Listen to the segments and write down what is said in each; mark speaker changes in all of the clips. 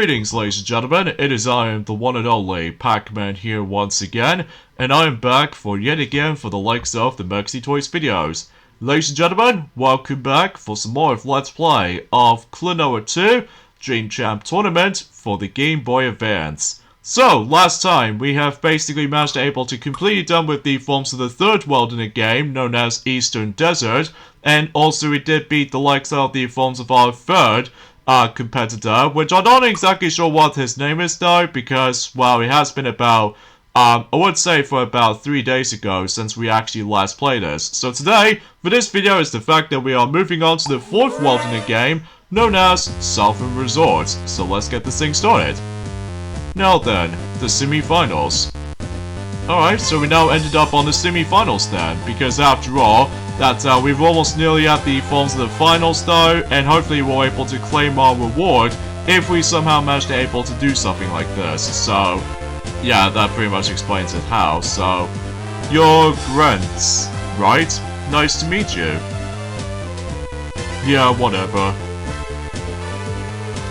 Speaker 1: Greetings, ladies and gentlemen, it is I am the one and only Pac-Man here once again, and I am back for yet again for the likes of the Mexi Toys videos. Ladies and gentlemen, welcome back for some more of Let's Play of Klonoa 2 Dream Champ Tournament for the Game Boy Advance. So, last time we have basically managed to able to completely done with the forms of the third world in the game, known as Eastern Desert, and also we did beat the likes of the forms of our third competitor, which I'm not exactly sure what his name is though, because, well, it has been about, I would say for about 3 days ago since we actually last played this. So today, for this video, is the fact that we are moving on to the fourth world in the game, known as Sunstone Resort. So let's get this thing started. Now then, the semi-finals. Alright, so we now ended up on the semi-finals then, because after all, that we've almost nearly at the forms of the finals though, and hopefully we're able to claim our reward if we somehow manage to able to do something like this. So, yeah, that pretty much explains it how. So, you're Grants, right? Nice to meet you. Yeah, whatever.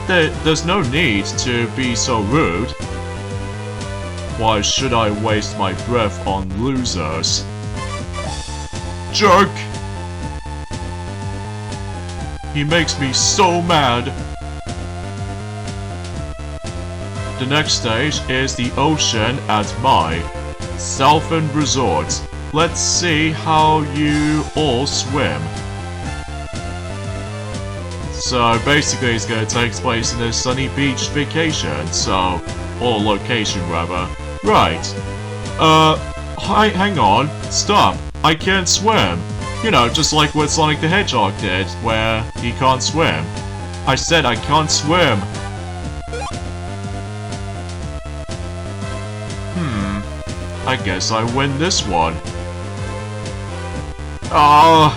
Speaker 1: There's no need to be so rude. Why should I waste my breath on losers? Jerk! He makes me so mad. The next stage is the ocean at my Sunstone Resort. Let's see how you all swim. So basically it's going to take place in a sunny beach vacation, so, or location rather. Right. Hang on. Stop. I can't swim. You know, just like what Sonic the Hedgehog did, where he can't swim. I said I can't swim. I guess I win this one. Ah.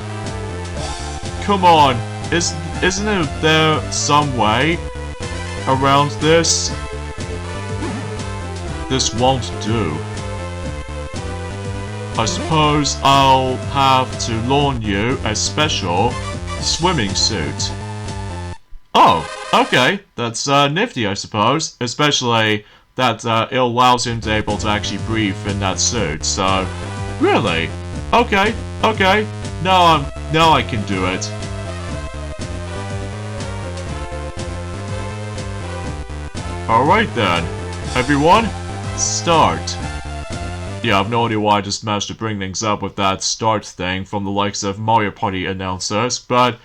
Speaker 1: Come on. Isn't there some way around this? This won't do. I suppose I'll have to loan you a special swimming suit. Oh, okay. That's nifty, I suppose. Especially that it allows him to able to actually breathe in that suit. So, really? Okay, okay. Now I can do it. Alright then. Everyone, start. Yeah, I have no idea why I just managed to bring things up with that start thing from the likes of Mario Party announcers, but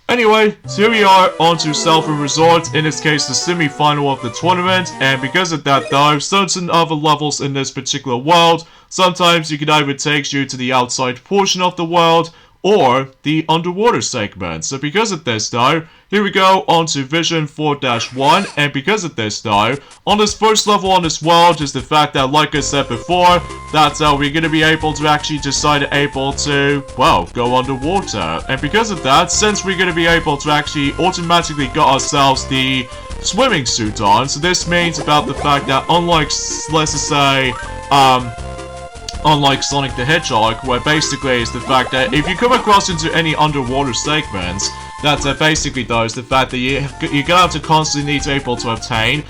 Speaker 1: anyway, so here we are onto Sunstone Resort, in this case the semi-final of the tournament, and because of that though, certain other levels in this particular world, sometimes you can either take you to the outside portion of the world, or the underwater segment. So because of this though, here we go on to Vision 4-1, and because of this though, on this first level on this world is the fact that, like I said before, that we're going to be able to actually decide able to, well, go underwater. And because of that, since we're going to be able to actually automatically get ourselves the swimming suit on, so this means about the fact that unlike, let's just say, unlike Sonic the Hedgehog, where basically it's the fact that if you come across into any underwater segments, that basically though is the fact that you're gonna have to constantly need to able to obtain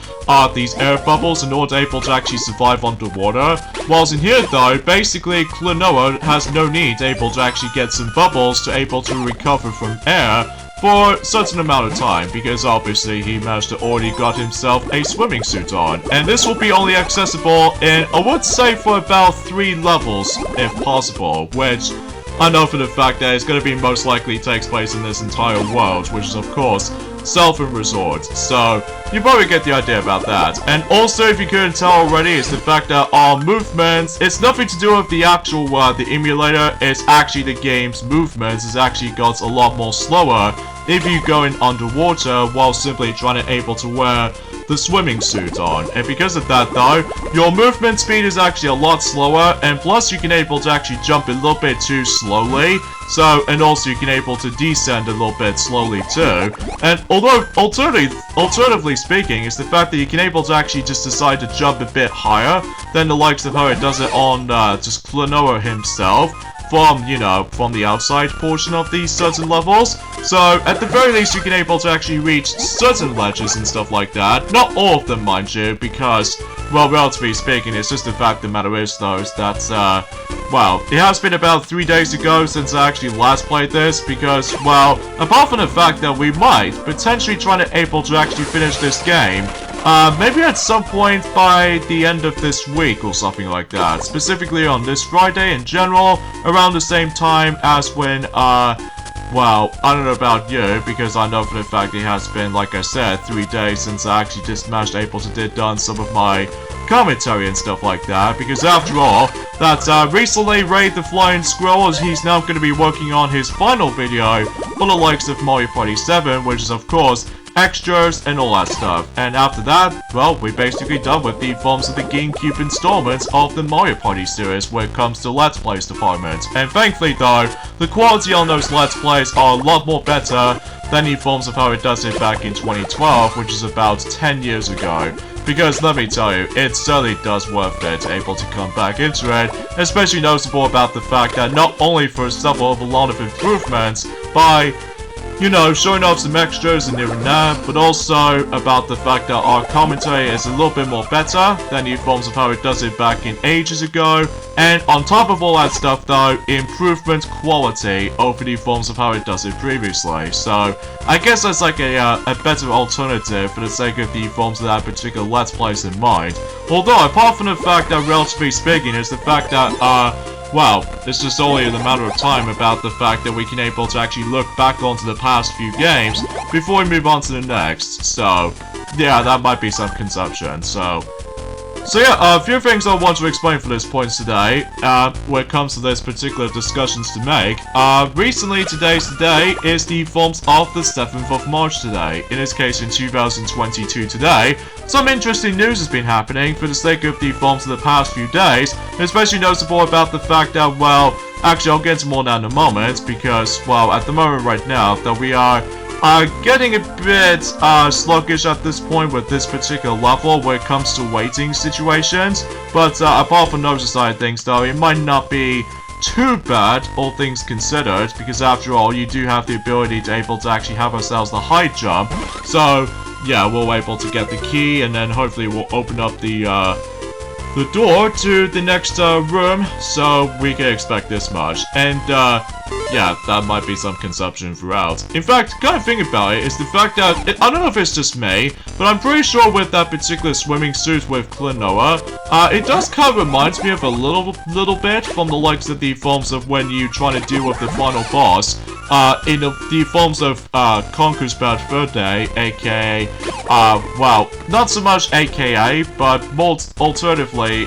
Speaker 1: these air bubbles in order to able to actually survive underwater. Whilst in here though, basically Klonoa has no need able to actually get some bubbles to able to recover from air for a certain amount of time, because obviously he managed to already got himself a swimming suit on. And this will be only accessible in, I would say, for about 3 levels, if possible, which I know for the fact that it's going to be most likely takes place in this entire world, which is of course Sunstone Resort. So you probably get the idea about that. And also, if you couldn't tell already, it's the fact that our movements, it's nothing to do with the actual the emulator, it's actually the game's movements is actually got a lot more slower if you go in underwater while simply trying to able to wear the swimming suit on. And because of that though, your movement speed is actually a lot slower, and plus you can able to actually jump a little bit too slowly, so, and also you can able to descend a little bit slowly too. And although alternatively speaking, is the fact that you can able to actually just decide to jump a bit higher than the likes of how it does it on just Klonoa himself. from, you know, from the outside portion of these certain levels. So, at the very least, you can able to actually reach certain ledges and stuff like that. Not all of them, mind you, because, well, relatively speaking, it's just the fact of the matter is, though, is that, well, it has been about 3 days ago since I actually last played this, because, well, apart from the fact that we might potentially try to able to actually finish this game, maybe at some point by the end of this week or something like that. Specifically on this Friday in general, around the same time as when, well, I don't know about you, because I know for the fact it has been, like I said, 3 days since I actually just managed able to done some of my commentary and stuff like that, because after all, that recently Raid the Flying Squirrel, as he's now going to be working on his final video for the likes of Mario Party 7, which is of course extras and all that stuff. And after that, well, we're basically done with the forms of the GameCube installments of the Mario Party series when it comes to Let's Plays department. And thankfully though, the quality on those Let's Plays are a lot more better than the forms of how it does it back in 2012, which is about 10 years ago. Because let me tell you, it certainly does worth it able to come back into it, especially noticeable about the fact that not only for several of a lot of improvements by, you know, showing off some extras and even that, but also about the fact that our commentary is a little bit more better than the forms of how it does it back in ages ago, and on top of all that stuff though, improvement quality over the forms of how it does it previously. So I guess that's like a better alternative for the sake of the forms of that particular Let's Plays in mind. Although apart from the fact that relatively speaking is the fact that well, it's just only a matter of time about the fact that we can able to actually look back onto the past few games before we move on to the next. So, yeah, that might be some consumption. So yeah, a few things I want to explain for this point today, when it comes to this particular discussions to make. Recently, today's the day is the forms of the 7th of March today. In this case, in 2022 today, some interesting news has been happening for the sake of the forms of the past few days, especially noticeable about the fact that, well, actually I'll get into more now in a moment, because, well, at the moment right now, that we are getting a bit sluggish at this point with this particular level when it comes to waiting situations. But apart from those side of things though, it might not be too bad, all things considered, because after all, you do have the ability to able to actually have ourselves the high jump. So yeah, we'll able to get the key, and then hopefully we'll open up the door to the next room, so we can expect this much. And yeah, that might be some consumption throughout. In fact, kind of thing about it is the fact that, I don't know if it's just me, but I'm pretty sure with that particular swimming suit with Klonoa, it does kind of reminds me of a little bit from the likes of the forms of when you try to deal with the final boss, in the forms of Conquer's Bad Fur Day, aka, well, not so much aka, but more alternatively,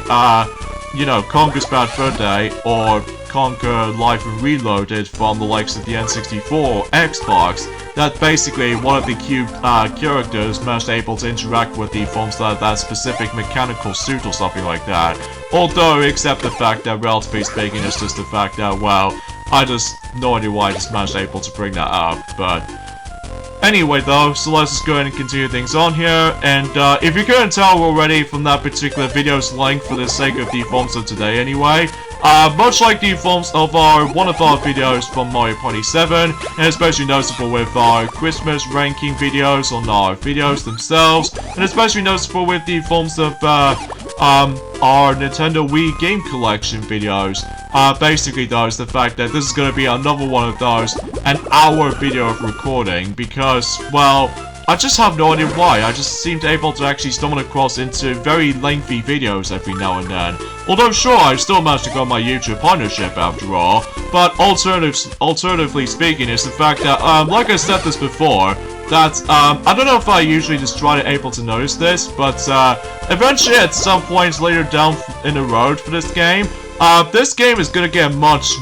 Speaker 1: you know, Conquer's Bad Fur Day, or Conquer Life Reloaded from the likes of the N64 Xbox, that basically one of the cube characters managed able to interact with the forms of that specific mechanical suit or something like that. Although, except the fact that relatively speaking, it's just the fact that, well, I just no idea why I just managed able to bring that up, but anyway though, so let's just go ahead and continue things on here, and if you couldn't tell already from that particular video's length for the sake of the forms of today anyway, much like the forms of one of our videos from Mario Party 7, and especially noticeable with our Christmas ranking videos on our videos themselves, and especially noticeable with the forms of our Nintendo Wii Game Collection videos. Basically though, is the fact that this is going to be another one of those, an hour video of recording, because, well, I just have no idea why. I just seem to able to actually stumble across into very lengthy videos every now and then. Although sure, I've still managed to grow my YouTube partnership after all, but alternatively speaking is the fact that, like I said this before, that, I don't know if I usually just try to able to notice this, but, eventually at some points later down in the road for this game is gonna get much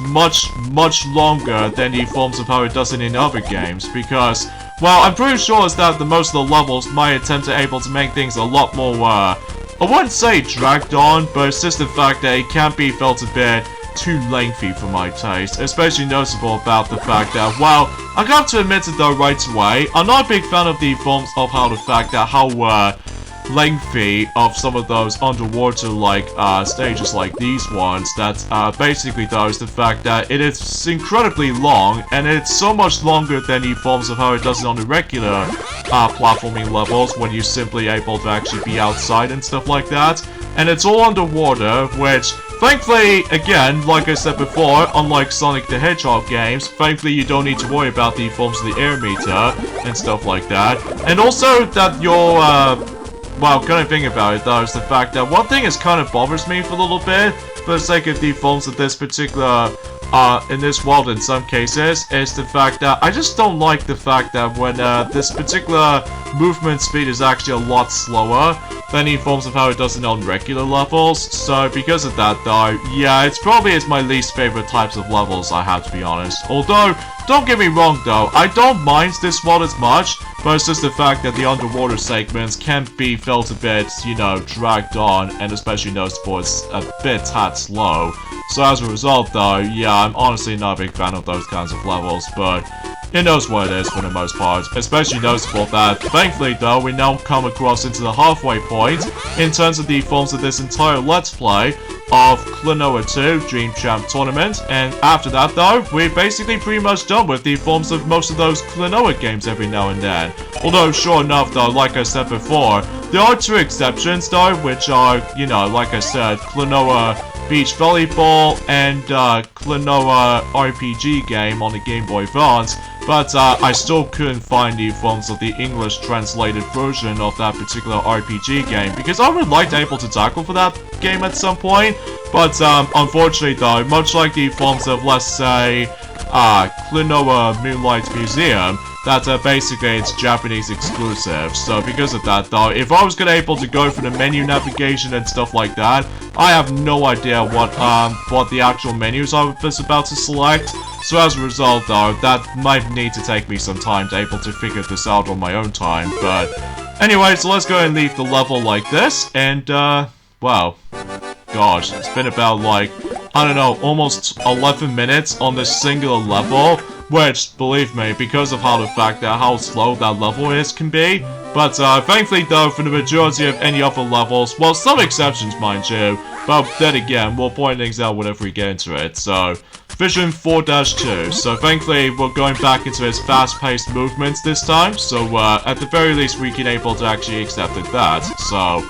Speaker 1: longer than the forms of how it does it in other games, because, well, I'm pretty sure is that the most of the levels might attempt to able to make things a lot more, I wouldn't say dragged on, but it's just the fact that it can be felt a bit too lengthy for my taste, especially noticeable about the fact that, well, I have to admit it though right away, I'm not a big fan of the forms of how the fact that how lengthy of some of those underwater like stages like these ones, that basically though is the fact that it is incredibly long, and it's so much longer than the forms of how it does it on the regular platforming levels when you're simply able to actually be outside and stuff like that. And it's all underwater, which thankfully, again, like I said before, unlike Sonic the Hedgehog games, thankfully you don't need to worry about the forms of the air meter and stuff like that. And also that your well, kind of thing about it though is the fact that one thing is kind of bothers me for a little bit, for the sake of the forms of this particular in this world in some cases, is the fact that I just don't like the fact that when this particular movement speed is actually a lot slower than the forms of how it does it on regular levels. So because of that though, yeah, it's probably my least favorite types of levels, I have to be honest. Although, don't get me wrong though, I don't mind this world as much, but it's just the fact that the underwater segments can be felt a bit, you know, dragged on, and especially noticeable it's a bit tad slow. So as a result though, yeah, I'm honestly not a big fan of those kinds of levels, but it knows what it is for the most part. Especially noticeable that, thankfully though, we now come across into the halfway point in terms of the forms of this entire Let's Play of Klonoa 2 Dream Champ Tournament, and after that though, we're basically pretty much done with the forms of most of those Klonoa games every now and then. Although, sure enough though, like I said before, there are two exceptions though, which are, you know, like I said, Klonoa Beach Volleyball and Klonoa RPG game on the Game Boy Advance, but I still couldn't find the forms of the English translated version of that particular RPG game, because I would like to be able to tackle for that game at some point, but unfortunately though, much like the forms of, let's say, Klonoa Moonlight Museum, that basically it's Japanese exclusive. So because of that though, if I was gonna able to go for the menu navigation and stuff like that, I have no idea what the actual menus I was about to select. So as a result though, that might need to take me some time to able to figure this out on my own time. But anyway, so let's go and leave the level like this, and well, gosh, it's been about like, I don't know, almost 11 minutes on this singular level, which, believe me, because of how the fact that how slow that level is can be. But thankfully though, for the majority of any other levels, well, some exceptions mind you, but then again, we'll point things out whenever we get into it. So, Vision 4-2, so thankfully we're going back into his fast-paced movements this time, so at the very least we can able to actually accept that, so...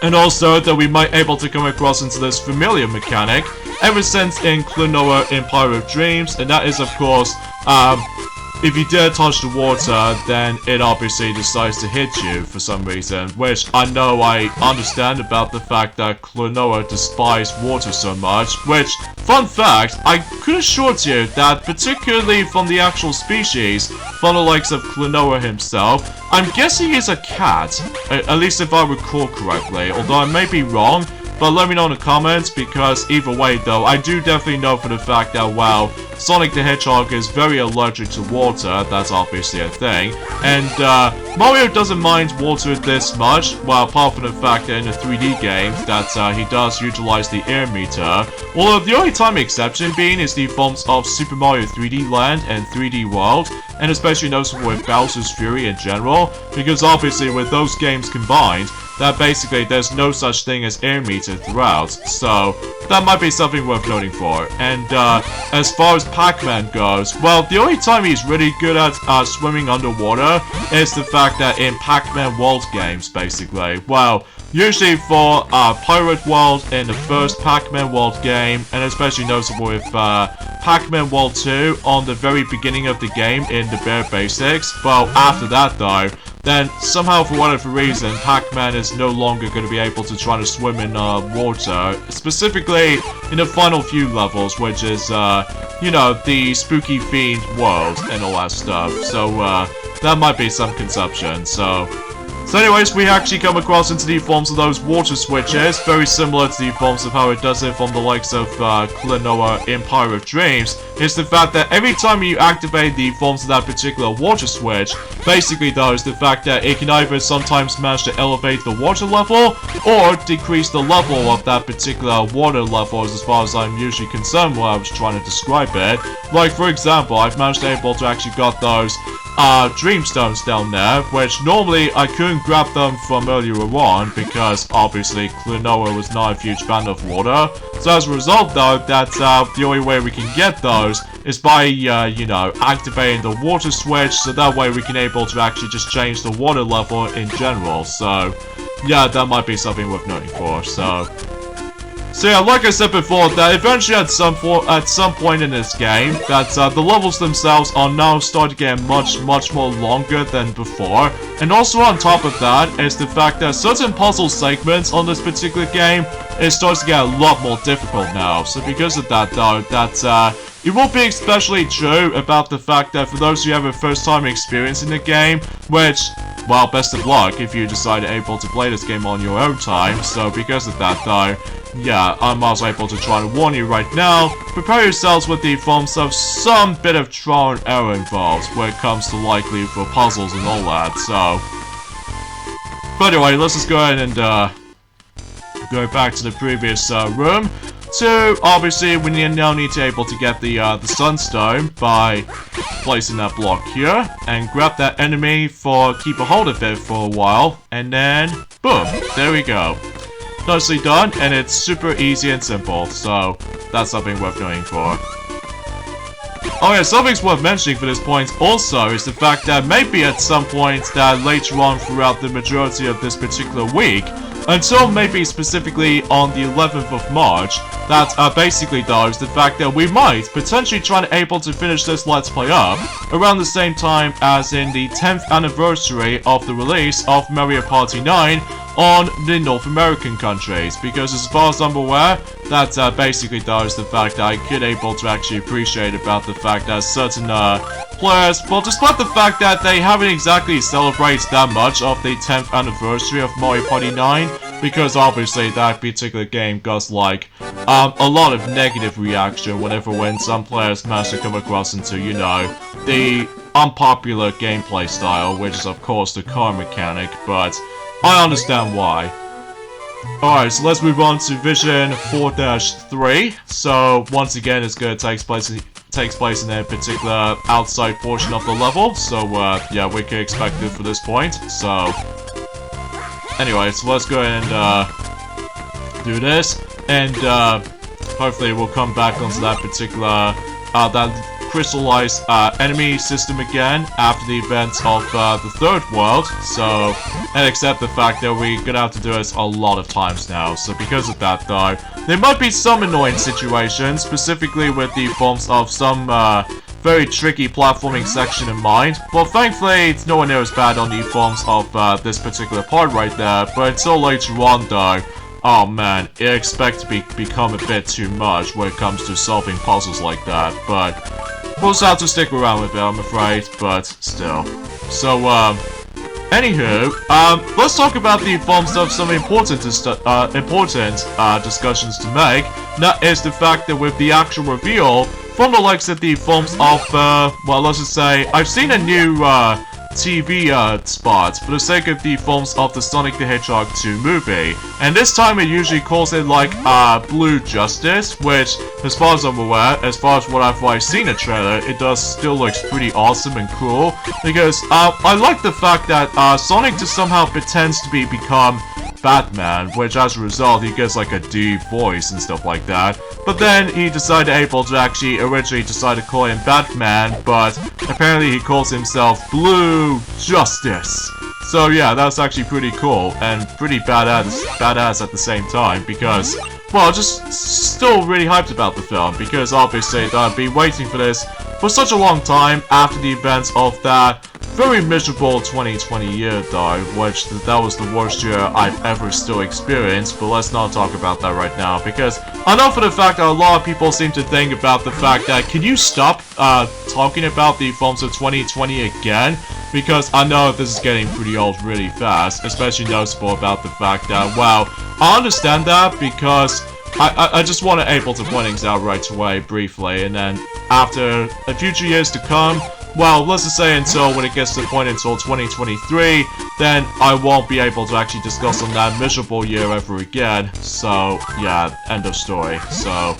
Speaker 1: And also that we might able to come across into this familiar mechanic ever since in Klonoa Empire of Dreams, and that is of course, if you dare touch the water, then it obviously decides to hit you for some reason, which I know I understand about the fact that Klonoa despise water so much, which, fun fact, I could assure you that particularly from the actual species, from the likes of Klonoa himself, I'm guessing he's a cat, at least if I recall correctly, although I may be wrong. But let me know in the comments, because either way though, I do definitely know for the fact that, well, Sonic the Hedgehog is very allergic to water, that's obviously a thing, and Mario doesn't mind water this much, well, apart from the fact that in the 3D games that he does utilize the air meter, although the only time exception being is the forms of Super Mario 3D Land and 3D World, and especially noticeable with Bowser's Fury in general, because obviously with those games combined, that basically there's no such thing as air meter throughout, so that might be something worth noting for. And as far as Pac-Man goes, well, the only time he's really good at swimming underwater is the fact that in Pac-Man World games, basically. Well, usually for Pirate World in the first Pac-Man World game, and especially noticeable with Pac-Man World 2 on the very beginning of the game in the bare basics. Well, after that though, then somehow for whatever reason, Pac-Man is no longer going to be able to try to swim in water, specifically in the final few levels, which is, you know, the spooky fiend world and all that stuff. So, that might be some consumption, so anyways, we actually come across into the forms of those water switches, very similar to the forms of how it does it from the likes of Klonoa Empire of Dreams, is the fact that every time you activate the forms of that particular water switch, basically though is the fact that it can either sometimes manage to elevate the water level, or decrease the level of that particular water level as far as I'm usually concerned when I was trying to describe it. Like for example, I've managed to able to actually got those dreamstones down there, which normally I couldn't grab them from earlier on because obviously Klonoa was not a huge fan of water. So as a result though, that's the only way we can get those is by, you know, activating the water switch, so that way we can able to actually just change the water level in general. So yeah, that might be something worth noting for. So yeah, like I said before, that eventually at some point in this game, that the levels themselves are now starting to get much more longer than before. And also on top of that is the fact that certain puzzle segments on this particular game, it starts to get a lot more difficult now. So because of that though, it will be especially true about the fact that for those who have a first time experience in the game, which, well, best of luck if you decide able to play this game on your own time. So because of that though, yeah, I'm also able to try to warn you right now, prepare yourselves with the forms of some bit of trial and error involved when it comes to likely for puzzles and all that, so. But anyway, let's just go ahead and go back to the previous room. So obviously we now need to able to get the Sunstone by placing that block here and grab that enemy for keep a hold of it for a while, and then boom, there we go. Nicely done, and it's super easy and simple, so that's something worth knowing for. Oh yeah, something's worth mentioning for this point also is the fact that maybe at some point that later on throughout the majority of this particular week, until maybe specifically on the 11th of March, that basically though is the fact that we might potentially try to able to finish this Let's Play up around the same time as in the 10th anniversary of the release of Mario Party 9 on the North American countries, because as far as I'm aware, that basically does the fact that I could able to actually appreciate about the fact that certain players, well, despite the fact that they haven't exactly celebrated that much of the 10th anniversary of Mario Party 9, because obviously that particular game got like a lot of negative reaction when some players manage to come across into, you know, the unpopular gameplay style, which is of course the car mechanic, but I understand why. Alright, so let's move on to Vision 4-3. So, once again, it's going to take place in a particular outside portion of the level. So, yeah, we can expect it for this point. So, anyway, so let's go ahead and do this. And, hopefully we'll come back onto that particular, that crystallized enemy system again after the events of the third world, so, and accept the fact that we're gonna have to do this a lot of times now. So because of that though, there might be some annoying situations, specifically with the forms of some very tricky platforming section in mind. Well, thankfully it's nowhere near as bad on the forms of this particular part right there, but until later on though, oh man, I expect to become a bit too much when it comes to solving puzzles like that, but we'll just have to stick around with it, I'm afraid, but still. So, anywho, let's talk about the forms of some important discussions to make. That is the fact that with the actual reveal, from the likes of the forms of, well, let's just say, I've seen a new, TV spot for the sake of the forms of the Sonic the Hedgehog 2 movie, and this time it usually calls it like Blue Justice, which as far as I'm aware, as far as what I've seen a trailer, it does still looks pretty awesome and cool, because I like the fact that Sonic just somehow pretends to become Batman, which as a result he gets like a deep voice and stuff like that. But then he decided originally decided to call him Batman, but apparently he calls himself Blue Justice. So yeah, that's actually pretty cool and pretty badass at the same time, because, well, just still really hyped about the film, because obviously I've been waiting for this for such a long time after the events of that very miserable 2020 year though, which that was the worst year I've ever still experienced, but let's not talk about that right now, because I know for the fact that a lot of people seem to think about the fact that, can you stop talking about the films of 2020 again? Because I know this is getting pretty old really fast, especially noticeable about the fact that, well, I understand that because I just want to able to point things out right away briefly, and then after a future years to come, well, let's just say until when it gets to the point until 2023, then I won't be able to actually discuss on that miserable year ever again. So, yeah, end of story. So,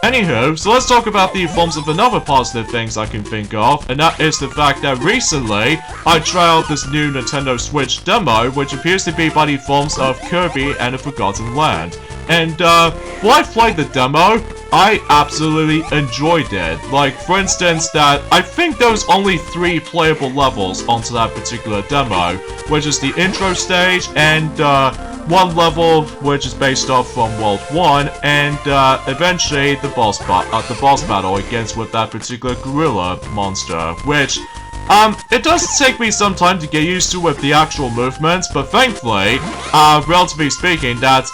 Speaker 1: Anywho, so let's talk about the forms of another positive things I can think of, and that is the fact that recently I tried out this new Nintendo Switch demo, which appears to be by the forms of Kirby and the Forgotten Land. And while I played the demo, I absolutely enjoyed it. Like, for instance, that I think there was only 3 playable levels onto that particular demo, which is the intro stage and 1 level which is based off from World 1, and eventually the boss battle against with that particular gorilla monster, which it does take me some time to get used to with the actual movements, but thankfully, relatively speaking, that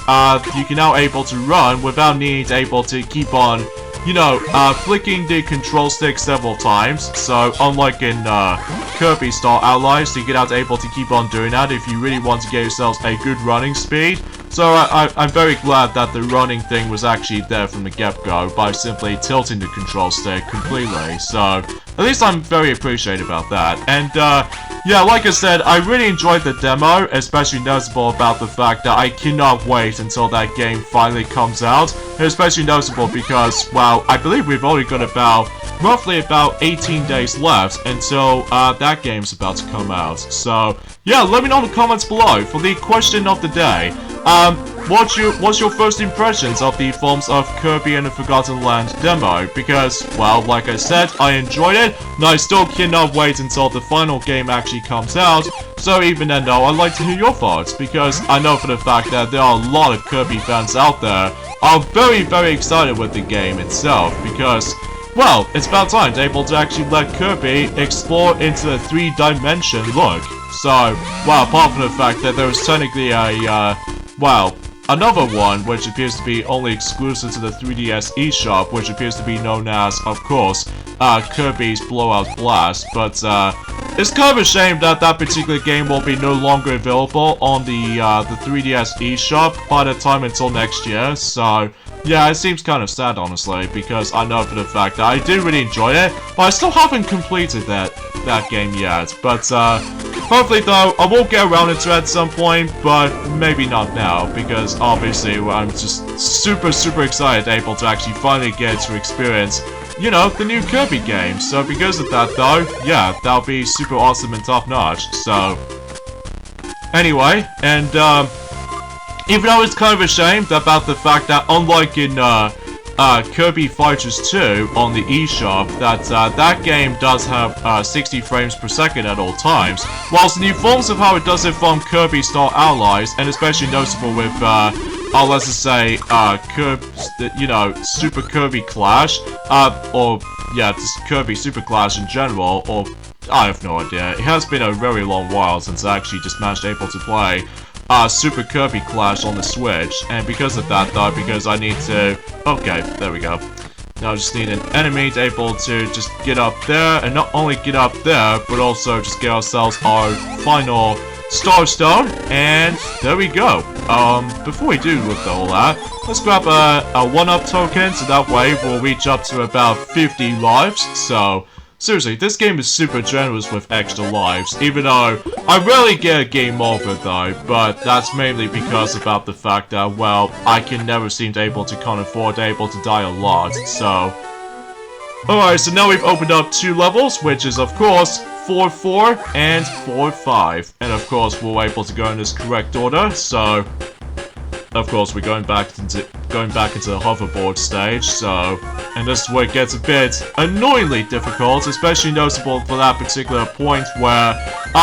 Speaker 1: you can now able to run without needing to able to keep on, you know, flicking the control stick several times. So unlike in Kirby Star Allies, you get out able to keep on doing that if you really want to get yourselves a good running speed. So I'm very glad that the running thing was actually there from the get-go by simply tilting the control stick completely. So at least I'm very appreciative about that. And yeah, like I said, I really enjoyed the demo, especially noticeable about the fact that I cannot wait until that game finally comes out. And especially noticeable because, well, I believe we've only got roughly about 18 days left until that game's about to come out. So yeah, let me know in the comments below for the question of the day. What's your first impressions of the forms of Kirby and the Forgotten Land demo? Because, well, like I said, I enjoyed it, and I still cannot wait until the final game actually comes out. So even then though, I'd like to hear your thoughts, because I know for the fact that there are a lot of Kirby fans out there are very, very excited with the game itself, because, well, it's about time to able to actually let Kirby explore into a 3-dimension look. So, well, apart from the fact that there was technically a, well, another one, which appears to be only exclusive to the 3DS eShop, which appears to be known as, of course, Kirby's Blowout Blast, but, it's kind of a shame that that particular game will be no longer available on the 3DS eShop by the time until next year, so yeah, it seems kind of sad, honestly, because I know for the fact that I did really enjoy it, but I still haven't completed that game yet. But, hopefully, though, I will get around to it at some point, but maybe not now, because obviously I'm just super, super excited able to actually finally get to experience, you know, the new Kirby game. So because of that, though, yeah, that'll be super awesome and top-notch. So, anyway, and, even though it's kind of a shame about the fact that, unlike in Kirby Fighters 2 on the eShop, that game does have 60 frames per second at all times, whilst the new forms of how it does it from Kirby Star Allies, and especially noticeable with, let's just say, you know, Super Kirby Clash, or, yeah, just Kirby Super Clash in general, or, I have no idea. It has been a very long while since I actually just managed able to play Super Kirby Clash on the Switch, and because of that though, because I need to, okay, there we go. Now I just need an enemy to able to just get up there, and not only get up there, but also just get ourselves our final Star Stone, and there we go. Before we do with all that, let's grab a 1-up token, so that way we'll reach up to about 50 lives, so seriously, this game is super generous with extra lives, even though I rarely get a game over though, but that's mainly because about the fact that, well, I can never seem to able to can't afford able to die a lot, so. Alright, so now we've opened up 2 levels, which is of course 4-4 and 4-5, and of course we're able to go in this correct order, so. Of course, we're going back into the hoverboard stage, so, and this is where it gets a bit annoyingly difficult, especially noticeable for that particular point where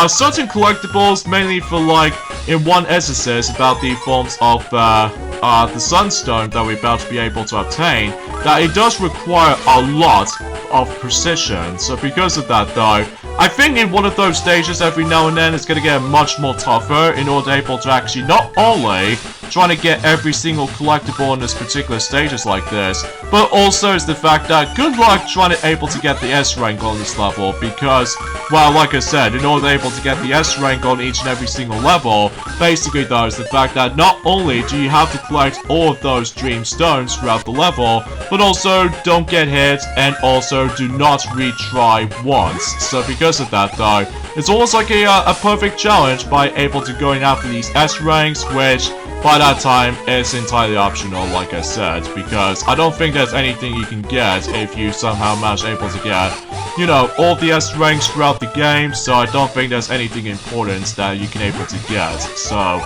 Speaker 1: certain collectibles, mainly for like in one instance about the forms of the Sunstone that we're about to be able to obtain, that it does require a lot of precision. So because of that though, I think in one of those stages every now and then it's going to get much more tougher in order able to actually not only trying to get every single collectible in this particular stages like this, but also is the fact that good luck trying to able to get the S rank on this level, because, well, like I said, in order able to get the S rank on each and every single level, basically though is the fact that not only do you have to collect all of those dream stones throughout the level, but also don't get hit and also do not retry once. So because of that though, it's almost like a perfect challenge by able to going after these S ranks, which by that time is entirely optional, like I said, because I don't think there's anything you can get if you somehow manage able to get, you know, all the S ranks throughout the game, so I don't think there's anything important that you can able to get, so...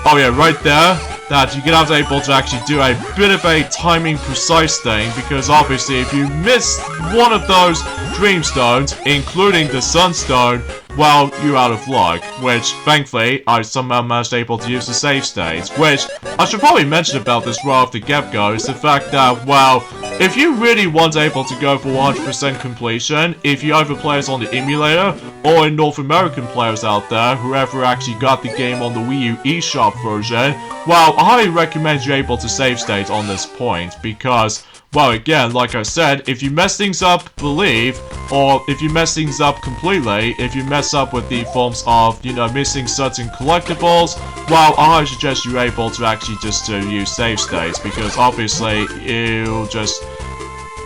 Speaker 1: Oh yeah, right there, that you're gonna have to able to actually do a bit of a timing precise thing, because obviously if you miss one of those Dreamstones, including the Sunstone, well, you're out of luck, which, thankfully, I somehow managed able to use the save states, which, I should probably mention about this right off the get-go, is the fact that, well, if you really want able to go for 100% completion, if you either play us on the emulator, or in North American players out there, whoever actually got the game on the Wii U eShop version, well, I highly recommend you able to save state on this point, because, well, again, like I said, if you mess things up, or if you mess things up completely, if you mess up with the forms of, you know, missing certain collectibles, well, I highly suggest you're able to actually just use save states, because obviously, you just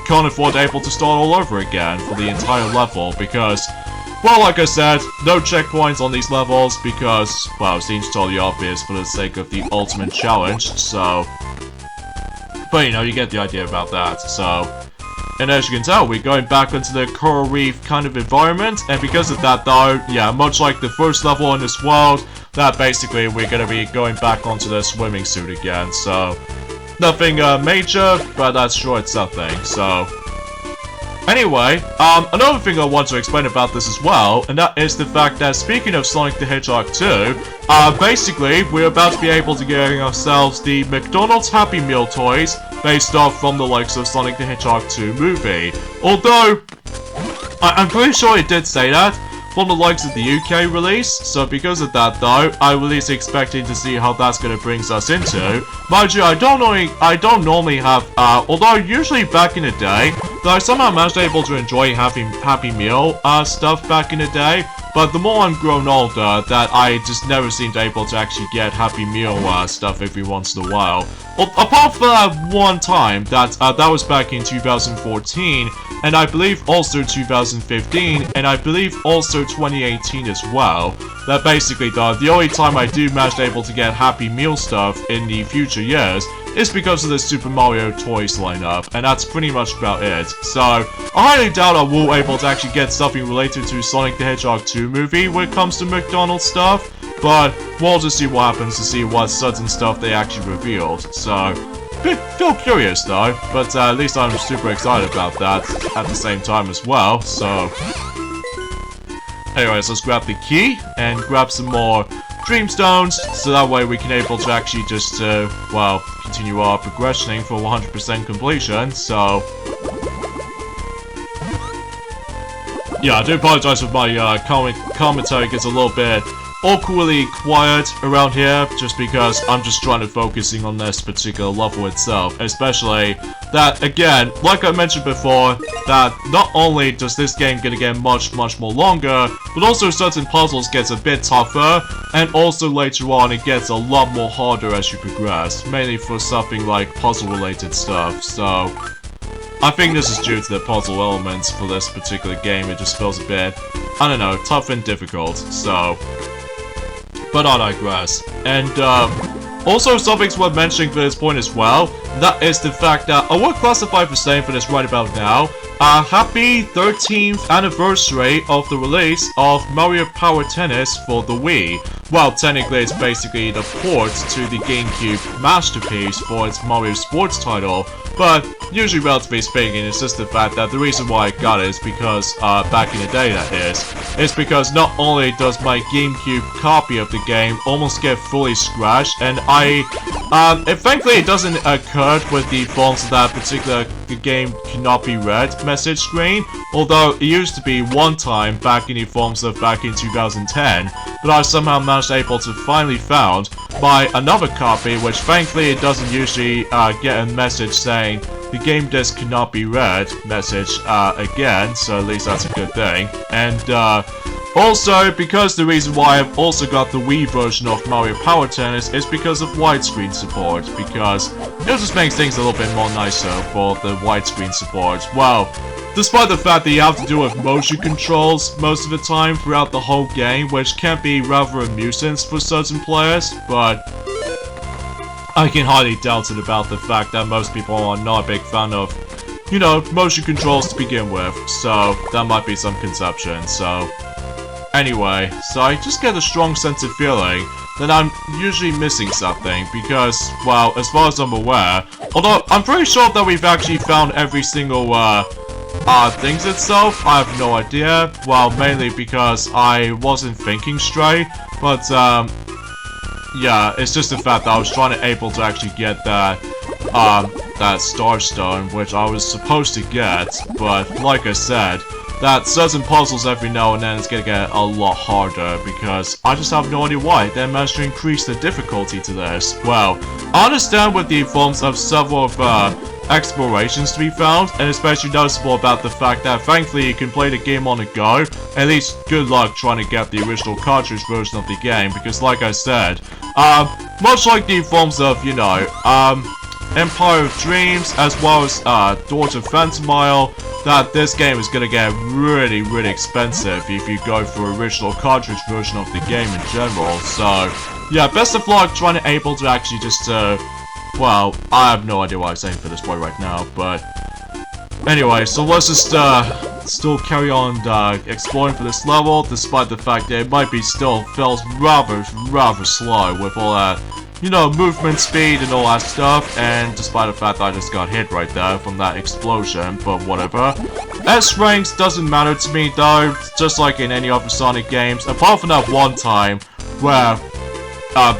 Speaker 1: can't afford able to start all over again for the entire level, because, well, like I said, no checkpoints on these levels, because, well, it seems totally obvious for the sake of the ultimate challenge, so... But, you know, you get the idea about that, so... And as you can tell, we're going back into the coral reef kind of environment, and because of that though, yeah, much like the first level in this world, that basically we're gonna be going back onto the swimming suit again, so... Nothing major, but that's sure it's something, so... Anyway, another thing I want to explain about this as well, and that is the fact that speaking of Sonic the Hedgehog 2, basically, we're about to be able to get ourselves the McDonald's Happy Meal toys based off from the likes of Sonic the Hedgehog 2 movie. Although, I'm pretty sure it did say that from the likes of the UK release, so because of that though, I'm at least expecting to see how that's gonna bring us into. Mind you, I don't normally have, although usually back in the day, that I somehow managed able to enjoy Happy Meal stuff back in the day, but the more I'm grown older, that I just never seemed able to actually get Happy Meal stuff every once in a while. Apart from that one time, that was back in 2014, and I believe also 2015, and I believe also 2018 as well. That basically, the only time I do manage able to get Happy Meal stuff in the future years is because of the Super Mario Toys lineup, and that's pretty much about it. So, I highly doubt I will able to actually get something related to Sonic the Hedgehog 2 movie when it comes to McDonald's stuff, but we'll just see what happens to see what certain stuff they actually revealed. So, feel curious though, but at least I'm super excited about that at the same time as well, so... Anyways, let's grab the key and grab some more Dreamstones, so that way we can able to actually just, well, continue our progressioning for 100% completion, so... Yeah, I do apologize if my commentary gets a little bit awkwardly quiet around here, just because I'm just trying to focusing on this particular level itself, especially that, again, like I mentioned before, that not only does this game gonna get much more longer, but also certain puzzles gets a bit tougher, and also later on it gets a lot more harder as you progress, mainly for something like puzzle related stuff, so... I think this is due to the puzzle elements for this particular game, it just feels a bit, I don't know, tough and difficult, so... But I digress. And, also something's worth mentioning for this point as well, that is the fact that I will classify for saying for this right about now, happy 13th anniversary of the release of Mario Power Tennis for the Wii. Well, technically it's basically the port to the GameCube masterpiece for its Mario Sports title, but usually relatively speaking, it's just the fact that the reason why I got it is because, back in the day that is, it's because not only does my GameCube copy of the game almost get fully scratched, and thankfully it doesn't occur with the forms of that particular the game cannot be read message screen, although it used to be one time back in the forms of back in 2010, but I somehow managed able to finally found by another copy, which thankfully it doesn't usually get a message saying the game disc cannot be read message again, so at least that's a good thing. And also, because the reason why I've also got the Wii version of Mario Power Tennis is because of widescreen support, because it just makes things a little bit more nicer for the widescreen support. Well, despite the fact that you have to deal with motion controls most of the time throughout the whole game, which can be rather a nuisance for certain players, but I can hardly doubt it about the fact that most people are not a big fan of, you know, motion controls to begin with, so that might be some conception, so anyway, so I just get a strong sense of feeling that I'm usually missing something, because, well, as far as I'm aware, although I'm pretty sure that we've actually found every single, things itself, I have no idea, well, mainly because I wasn't thinking straight, but, yeah, it's just the fact that I was trying to able to actually get that, that Sunstone, which I was supposed to get, but, like I said, that certain puzzles every now and then is gonna get a lot harder, because I just have no idea why they managed to increase the difficulty to this. Well, I understand with the forms of several explorations to be found, and especially noticeable about the fact that thankfully you can play the game on the go. At least good luck trying to get the original cartridge version of the game, because like I said, much like the forms of, you know, Empire of Dreams, as well as Doors of Phantom Isle, that this game is gonna get really, really expensive if you go for original cartridge version of the game in general. So, yeah, best of luck trying to able to actually just, well, I have no idea what I'm saying for this boy right now, but anyway, so let's just, still carry on, exploring for this level, despite the fact that it might be still feels rather slow with all that, you know, movement speed and all that stuff, and despite the fact that I just got hit right there from that explosion, but whatever. S ranks doesn't matter to me though, just like in any other Sonic games, apart from that one time where,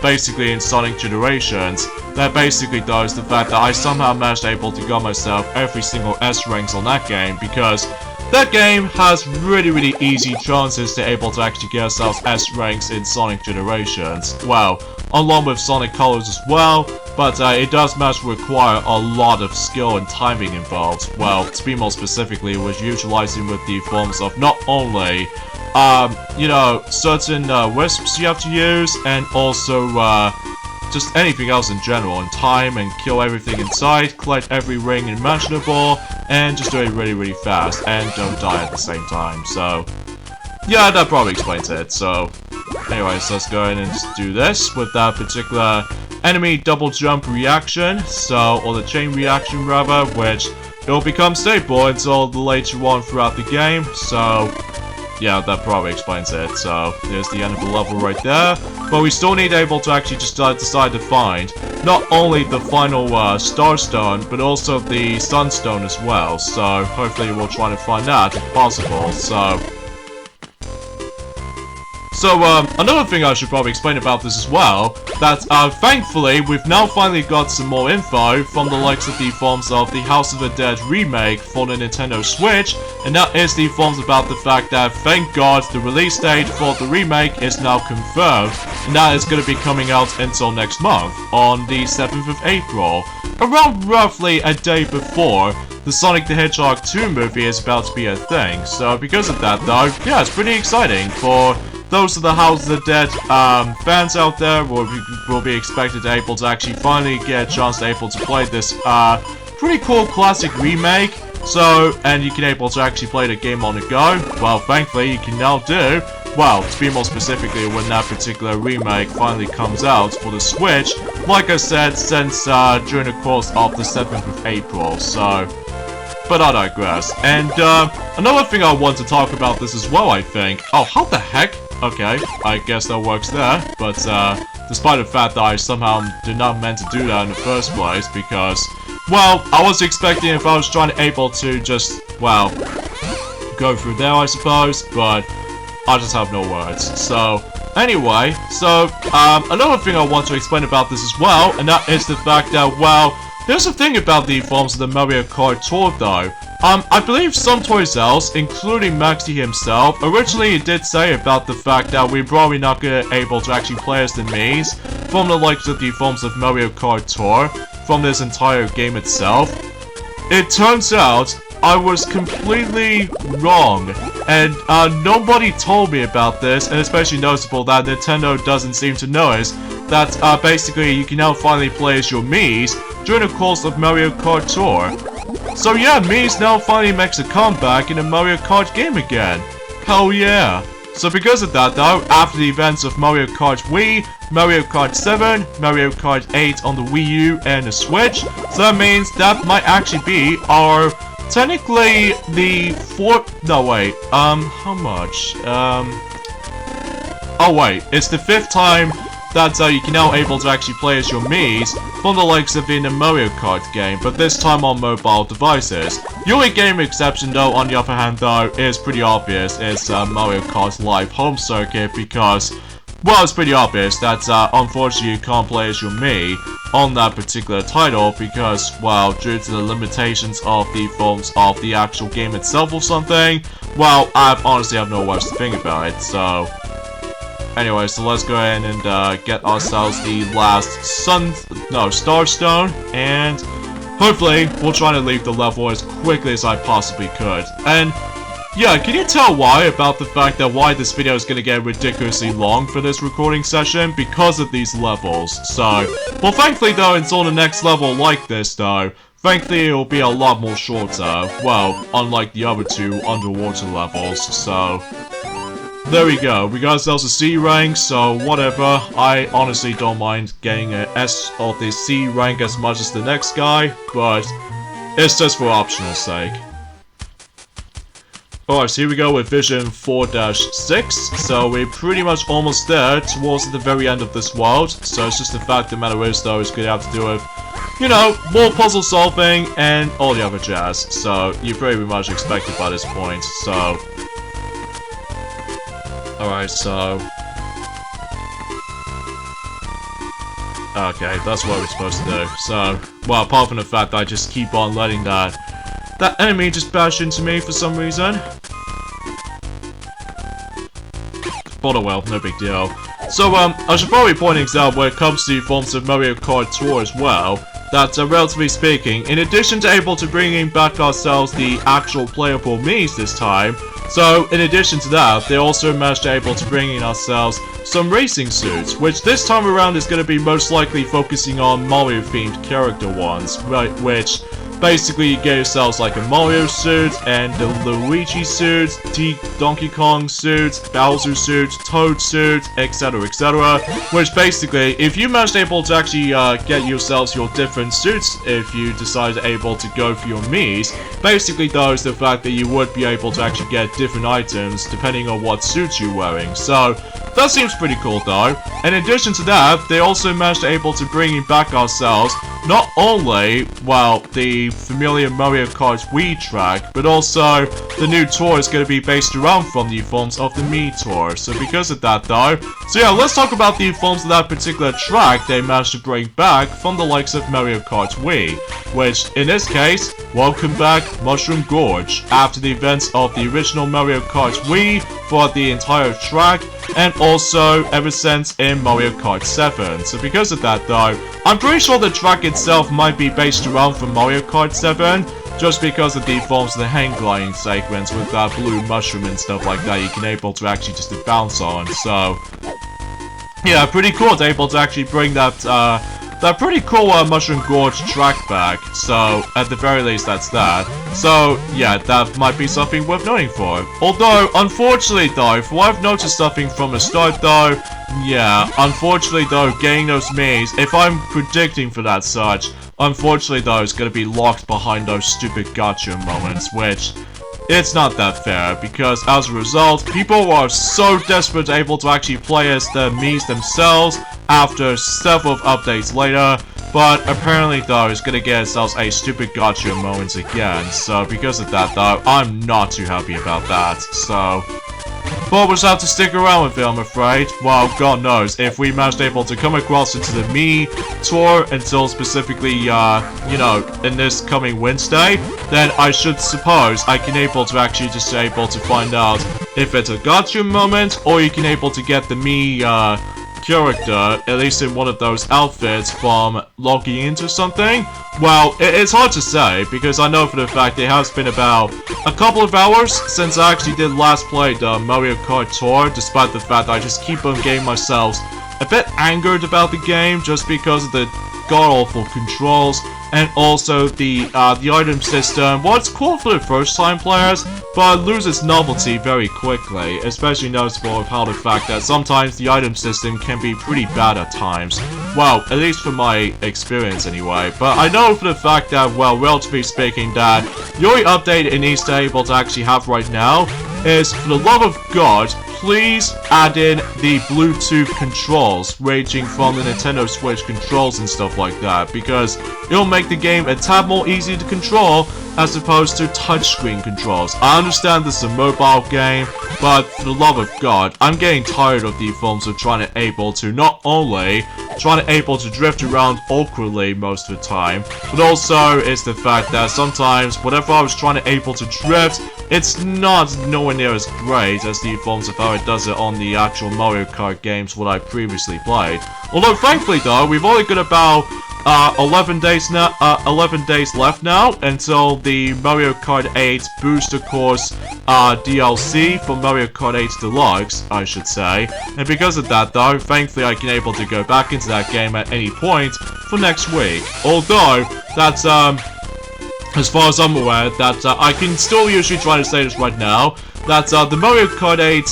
Speaker 1: basically in Sonic Generations, that basically does the fact that I somehow managed able to get myself every single S ranks on that game, because that game has really easy chances to able to actually get ourselves S ranks in Sonic Generations. Well, along with Sonic Colors as well, but it does manage to require a lot of skill and timing involved. Well, to be more specifically, it was utilizing with the forms of not only, you know, certain wisps you have to use, and also, just anything else in general, and time, and kill everything in sight, collect every ring imaginable, and just do it really fast, and don't die at the same time, so yeah, that probably explains it. So anyway, so let's go ahead and just do this with that particular enemy double jump reaction, so, or the chain reaction rather, which it'll become stable until later on throughout the game, so yeah, that probably explains it. So there's the end of the level right there, but we still need able to actually just decide to find not only the final Starstone, but also the Sunstone as well, so hopefully we'll try to find that if possible. So, another thing I should probably explain about this as well, that, thankfully, we've now finally got some more info from the likes of the forms of the House of the Dead remake for the Nintendo Switch, and that is the forms about the fact that, thank God, the release date for the remake is now confirmed, and that is going to be coming out until next month, on the 7th of April, around roughly a day before the Sonic the Hedgehog 2 movie is about to be a thing. So because of that though, yeah, it's pretty exciting for those of the House of the Dead fans out there. Will be expected to able to actually finally get a chance to able to play this pretty cool classic remake. So, and you can able to actually play the game on the go. Well, thankfully you can now do, well, to be more specifically, when that particular remake finally comes out for the Switch, like I said, since during the course of the 7th of April, so, but I digress. And another thing I want to talk about this as well, I think. Oh, how the heck? Okay, I guess that works there, but despite the fact that I somehow did not meant to do that in the first place, because, well, I was expecting if I was trying to able to just, well, go through there, I suppose, but I just have no words. So, anyway, so, another thing I want to explain about this as well, and that is the fact that, well, here's the thing about the forms of the Mario Kart Tour, though. I believe some toy sales, including Maxi himself, originally did say about the fact that we're probably not able to actually play as the Miis from the likes of the forms of Mario Kart Tour from this entire game itself. It turns out I was completely wrong, and nobody told me about this, and especially noticeable that Nintendo doesn't seem to notice that basically you can now finally play as your Miis during the course of Mario Kart Tour. So yeah, Mii's now finally makes a comeback in a Mario Kart game again. Hell yeah. So because of that though, after the events of Mario Kart Wii, Mario Kart 7, Mario Kart 8 on the Wii U and the Switch, so that means that might actually be our, technically the how much? Oh wait, it's the 5th time that you can now able to actually play as your Miis from the likes of in a Mario Kart game, but this time on mobile devices. The only game exception though, on the other hand though, is pretty obvious. It's Mario Kart Live Home Circuit because, well, it's pretty obvious that unfortunately you can't play as your Mii on that particular title because, well, due to the limitations of the forms of the actual game itself or something. Well, I honestly have no words to think about it, so... Anyway, so let's go ahead and get ourselves the last Starstone, and hopefully we'll try to leave the level as quickly as I possibly could. And yeah, can you tell why about the fact that why this video is gonna get ridiculously long for this recording session? Because of these levels. So, well, thankfully though, until the next level like this though, thankfully it will be a lot more shorter. Well, unlike the other 2 underwater levels, so... There we go, we got ourselves a C rank, so whatever. I honestly don't mind getting an S or the C rank as much as the next guy, but it's just for optional sake. Alright, so here we go with Vision 4-6, so we're pretty much almost there, towards the very end of this world, so it's just the fact of the matter is though, it's gonna have to do with, you know, more puzzle solving and all the other jazz, so you pretty much expect it by this point, so... Alright, so... Okay, that's what we're supposed to do. So, well, apart from the fact that I just keep on letting that enemy just bash into me for some reason. But oh well, no big deal. So, I should probably point things out when it comes to forms of Mario Kart Tour as well, that, relatively speaking, in addition to able to bringing back ourselves the actual playable Miis this time, so in addition to that, they also managed to able to bring in ourselves some racing suits, which this time around is going to be most likely focusing on Mario-themed character ones, right, which basically you get yourselves like a Mario suit, and the Luigi suit, Donkey Kong suit, Bowser suit, Toad suit, etc, etc, which basically, if you managed able to actually get yourselves your different suits, if you decide able to go for your Miis, basically though is the fact that you would be able to actually get different items depending on what suit you're wearing, so that seems pretty cool though. In addition to that, they also managed to able to bring back ourselves not only, well, the familiar Mario Kart Wii track, but also the new tour is going to be based around from the forms of the Mii tour. So because of that though, so yeah, let's talk about the forms of that particular track they managed to bring back from the likes of Mario Kart Wii, which in this case, welcome back Mushroom Gorge, after the events of the original Mario Kart Wii for the entire track, and also ever since in Mario Kart 7. So because of that though, I'm pretty sure the track itself might be based around from Mario Kart 7, just because of the forms of the hang gliding segments with that blue mushroom and stuff like that you can able to actually just bounce on. So yeah, pretty cool to able to actually bring that pretty cool Mushroom Gorge track back, so at the very least that's that. So yeah, that might be something worth noting for. Although, unfortunately though, for what I've noticed something from the start though, yeah, unfortunately though, getting those Miis, if I'm predicting for that such, unfortunately though, it's gonna be locked behind those stupid gotcha moments, which... it's not that fair, because as a result, people are so desperate to able to actually play as the Miis themselves after several updates later, but apparently though, it's gonna get ourselves a stupid gotcha moments again, so because of that though, I'm not too happy about that, so... but we'll just have to stick around with it, I'm afraid. Well, God knows, if we managed able to come across into the Mii tour until specifically, you know, in this coming Wednesday, then I should suppose I can able to actually just able to find out if it's a gotcha moment, or you can able to get the Mii, character, at least in one of those outfits, from logging into something. Well, it's hard to say, because I know for the fact it has been about a couple of hours since I actually did last play the Mario Kart Tour, despite the fact that I just keep on getting myself a bit angered about the game, just because of the god-awful controls, and also the item system. Well, it's cool for the first-time players, but it loses novelty very quickly, especially noticeable with how the fact that sometimes the item system can be pretty bad at times. Well, at least from my experience anyway. But I know for the fact that, well, relatively speaking, that the only update it needs to be able to actually have right now is, for the love of God, please add in the Bluetooth controls ranging from the Nintendo Switch controls and stuff like that, because it'll make the game a tad more easy to control as opposed to touchscreen controls. I understand this is a mobile game, but for the love of God, I'm getting tired of the forms of trying to able to not only drift around awkwardly most of the time, but also it's the fact that sometimes whatever I was trying to able to drift, it's not nowhere near as great as the forms of how it does it on the actual Mario Kart games what I previously played. Although thankfully though, we've only got about 11 days left now until the Mario Kart 8 Booster Course DLC for Mario Kart 8 Deluxe, I should say. And because of that though, thankfully I can able to go back into that game at any point for next week. Although, that's as far as I'm aware, that I can still usually try to say this right now, that the Mario Kart 8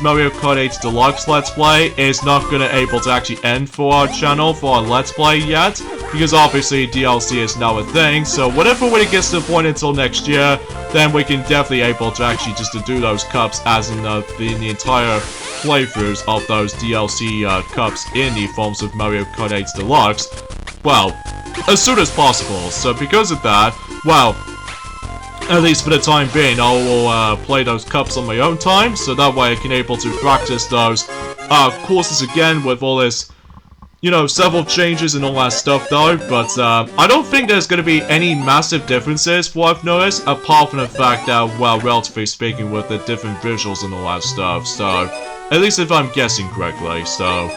Speaker 1: / Mario Kart 8 Deluxe Let's Play is not gonna able to actually end for our channel, for our Let's Play yet, because obviously DLC is now a thing, so whatever when it gets to the point until next year, then we can definitely able to actually just to do those cups as in the entire playthroughs of those DLC cups in the forms of Mario Kart 8 Deluxe, well, as soon as possible. So because of that, well, at least for the time being, I will play those cups on my own time, so that way I can able to practice those courses again with all this, you know, several changes and all that stuff though, but I don't think there's going to be any massive differences for what I've noticed, apart from the fact that, well, relatively speaking, with the different visuals and all that stuff, so, at least if I'm guessing correctly, so.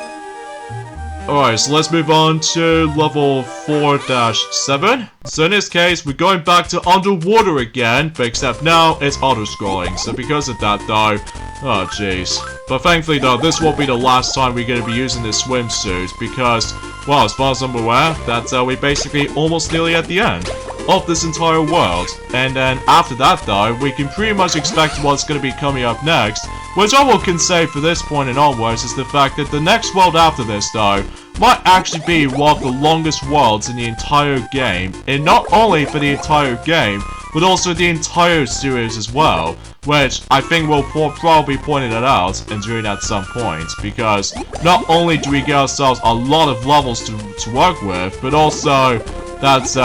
Speaker 1: Alright, so let's move on to level 4-7. So in this case, we're going back to underwater again, but except now it's auto-scrolling. So because of that though, oh jeez. But thankfully though, this won't be the last time we're going to be using this swimsuit, because, well, as far as I'm aware, that we're basically almost nearly at the end of this entire world. And then after that though, we can pretty much expect what's going to be coming up next, which I can say for this point and onwards is the fact that the next world after this though might actually be one of the longest worlds in the entire game, and not only for the entire game, but also the entire series as well, which I think we'll probably point it out and doing at some point, because not only do we get ourselves a lot of levels to work with, but also that's,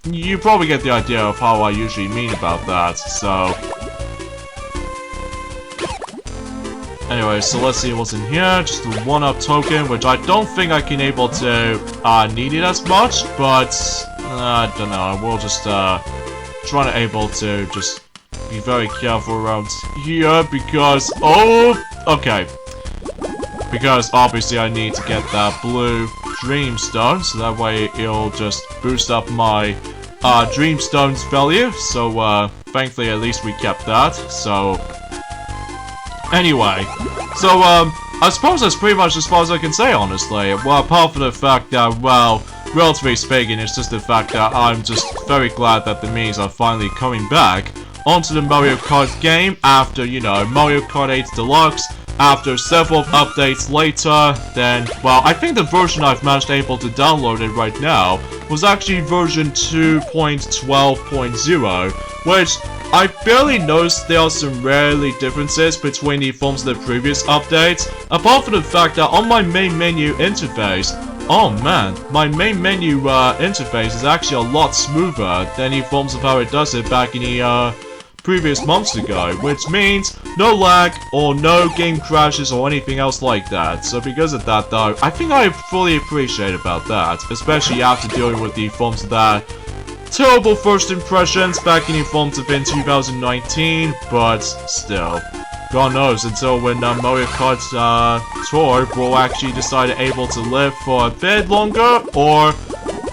Speaker 1: you probably get the idea of how I usually mean about that, so. Anyway, so let's see what's in here. Just the 1-up token, which I don't think I can able to need it as much, but I don't know. We'll just try to able to just be very careful around here because okay. Because obviously I need to get that blue Dreamstone, so that way it'll just boost up my Dreamstone's value. So thankfully at least we kept that. So. Anyway, so, I suppose that's pretty much as far as I can say, honestly. Well, apart from the fact that, well, relatively speaking, it's just the fact that I'm just very glad that the memes are finally coming back onto the Mario Kart game after, you know, Mario Kart 8 Deluxe, after several updates later, then, well, I think the version I've managed able to download it right now was actually version 2.12.0, which I barely noticed there are some rarely differences between the forms of the previous updates, apart from the fact that on my main menu interface, oh man, my main menu interface is actually a lot smoother than the forms of how it does it back in the previous months ago, which means no lag or no game crashes or anything else like that. So because of that though, I think I fully appreciate about that, especially after dealing with the forms of that terrible first impressions back in the forms of in 2019, but still. God knows until when Mario Kart Tour will actually decide able to live for a bit longer, or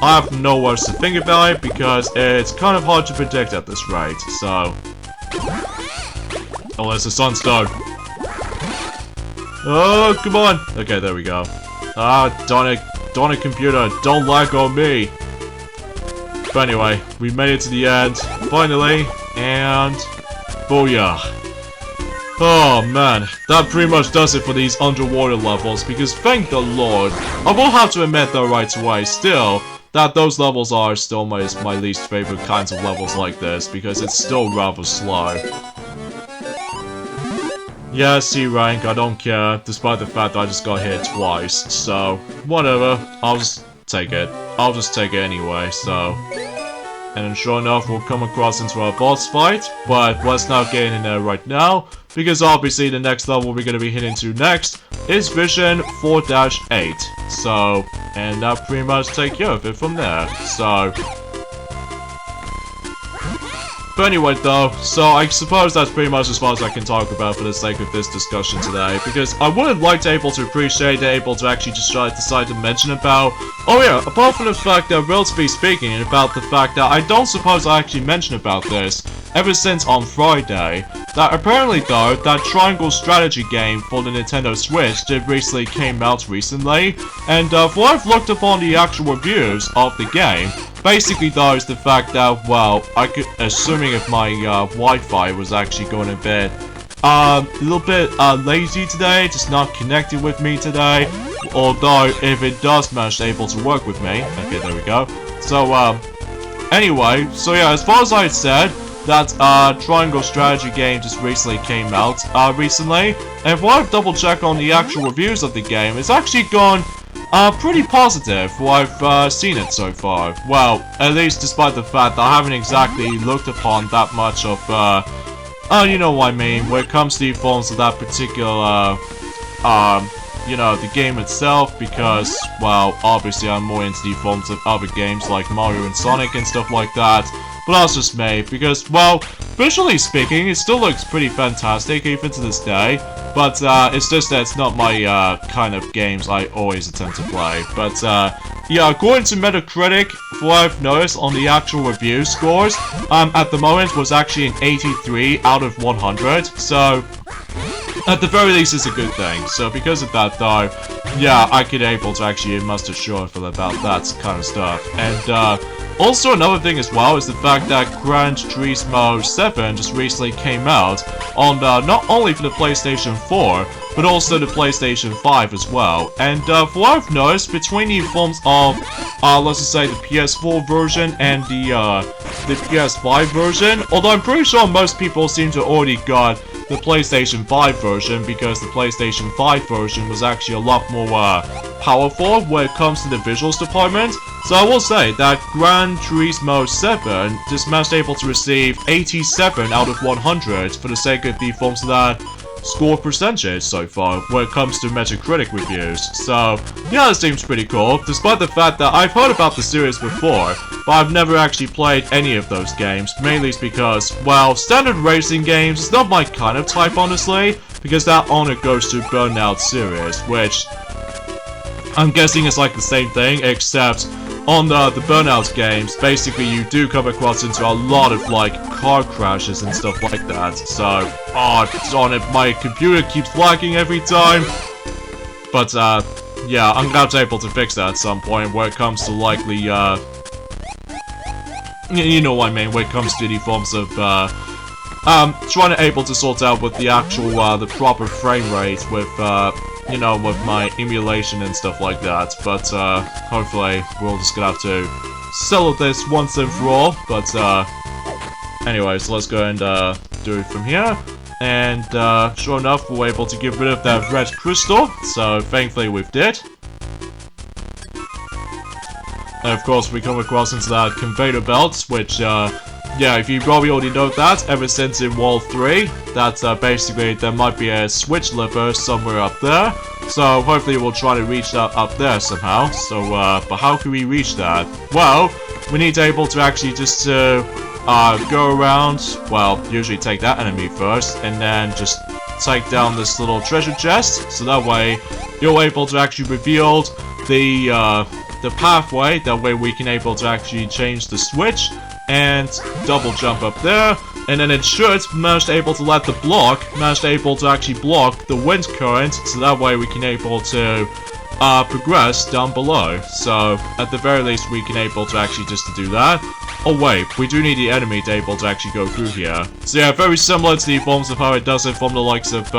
Speaker 1: I have no words to think about it because it's kind of hard to predict at this rate, so. Oh, there's a Sunstone. Oh, come on. Okay, there we go. Ah, darn it. darn it, computer, don't lag on me. But anyway, we made it to the end, finally, and booyah. Oh man, that pretty much does it for these underwater levels, because thank the lord, I will have to admit though right away, still, that those levels are still my least favorite kinds of levels like this, because it's still rather slow. Yeah, C rank, I don't care, despite the fact that I just got hit twice, so, whatever, I'll just take it. I'll just take it anyway, so... And then sure enough, we'll come across into our boss fight, but let's not get in there right now, because obviously the next level we're going to be hitting to next is Vision 4-8, so, and that'll pretty much take care of it from there, so... But anyway though, so I suppose that's pretty much as far as I can talk about for the sake of this discussion today, because I would like to able to appreciate able to actually just decide to mention about, oh yeah, apart from the fact that relatively speaking, and about the fact that I don't suppose I actually mentioned about this ever since on Friday, that apparently though, that triangle strategy game for the Nintendo Switch did recently came out recently, and for what I've looked upon the actual reviews of the game, basically though is the fact that, well, I could, assuming if my Wi-Fi was actually going a bit, a little bit lazy today, just not connected with me today, although if it does manage able to work with me, okay, there we go. So, anyway, so yeah, as far as I said, that triangle strategy game just recently came out recently, and what I've double checked on the actual reviews of the game, it's actually gone pretty positive for I've seen it so far. Well, at least despite the fact that I haven't exactly looked upon that much of you know what I mean, when it comes to the forms of that particular you know, the game itself, because, well, obviously I'm more into the forms of other games like Mario and Sonic and stuff like that. But that's just me, because, well, visually speaking, it still looks pretty fantastic even to this day. But it's just that it's not my kind of games I always attempt to play. But yeah, according to Metacritic, what I've noticed on the actual review scores, at the moment was actually an 83 out of 100. So at the very least, it's a good thing. So because of that, though, yeah, I could able to actually muster sure about that kind of stuff. And also another thing as well is the fact that Gran Turismo 7 just recently came out on not only for the PlayStation 4, but also the PlayStation 5 as well. And for what I've noticed, between the forms of, let's just say the PS4 version and the PS5 version, although I'm pretty sure most people seem to already got the PlayStation 5 version, because the PlayStation 5 version was actually a lot more powerful when it comes to the visuals department. So I will say that Gran Turismo 7 just managed able to receive 87 out of 100 for the sake of the forms of that score percentage so far when it comes to Metacritic reviews. So yeah, that seems pretty cool, despite the fact that I've heard about the series before, but I've never actually played any of those games, mainly because, well, standard racing games is not my kind of type, honestly, because that honor goes to Burnout series, which I'm guessing is like the same thing, except on the Burnout games, basically you do come across into a lot of like car crashes and stuff like that. So, oh darn it, my computer keeps lagging every time. But yeah, I'm glad to be able to fix that at some point where it comes to likely you know what I mean, when it comes to the forms of trying to able to sort out with the actual the proper frame rate with you know, with my emulation and stuff like that. But hopefully we're just gonna have to settle this once and for all. But anyway, so let's go and do it from here. And sure enough, we're able to get rid of that red crystal, so thankfully we did. And of course we come across into that Conveyor Belts, which yeah, if you probably already know that, ever since in Wall 3, that basically there might be a switch lever somewhere up there. So hopefully we'll try to reach that up there somehow. So, but how can we reach that? Well, we need to able to actually just go around, well, usually take that enemy first, and then just take down this little treasure chest. So that way, you're able to actually reveal the pathway. That way we can able to actually change the switch and double jump up there, and then it should manage to able to let the block manage to able to actually block the wind current, so that way we can able to progress down below. So, at the very least, we can able to actually just to do that. Oh wait, we do need the enemy to able to actually go through here. So yeah, very similar to the forms of how it does it from the likes of,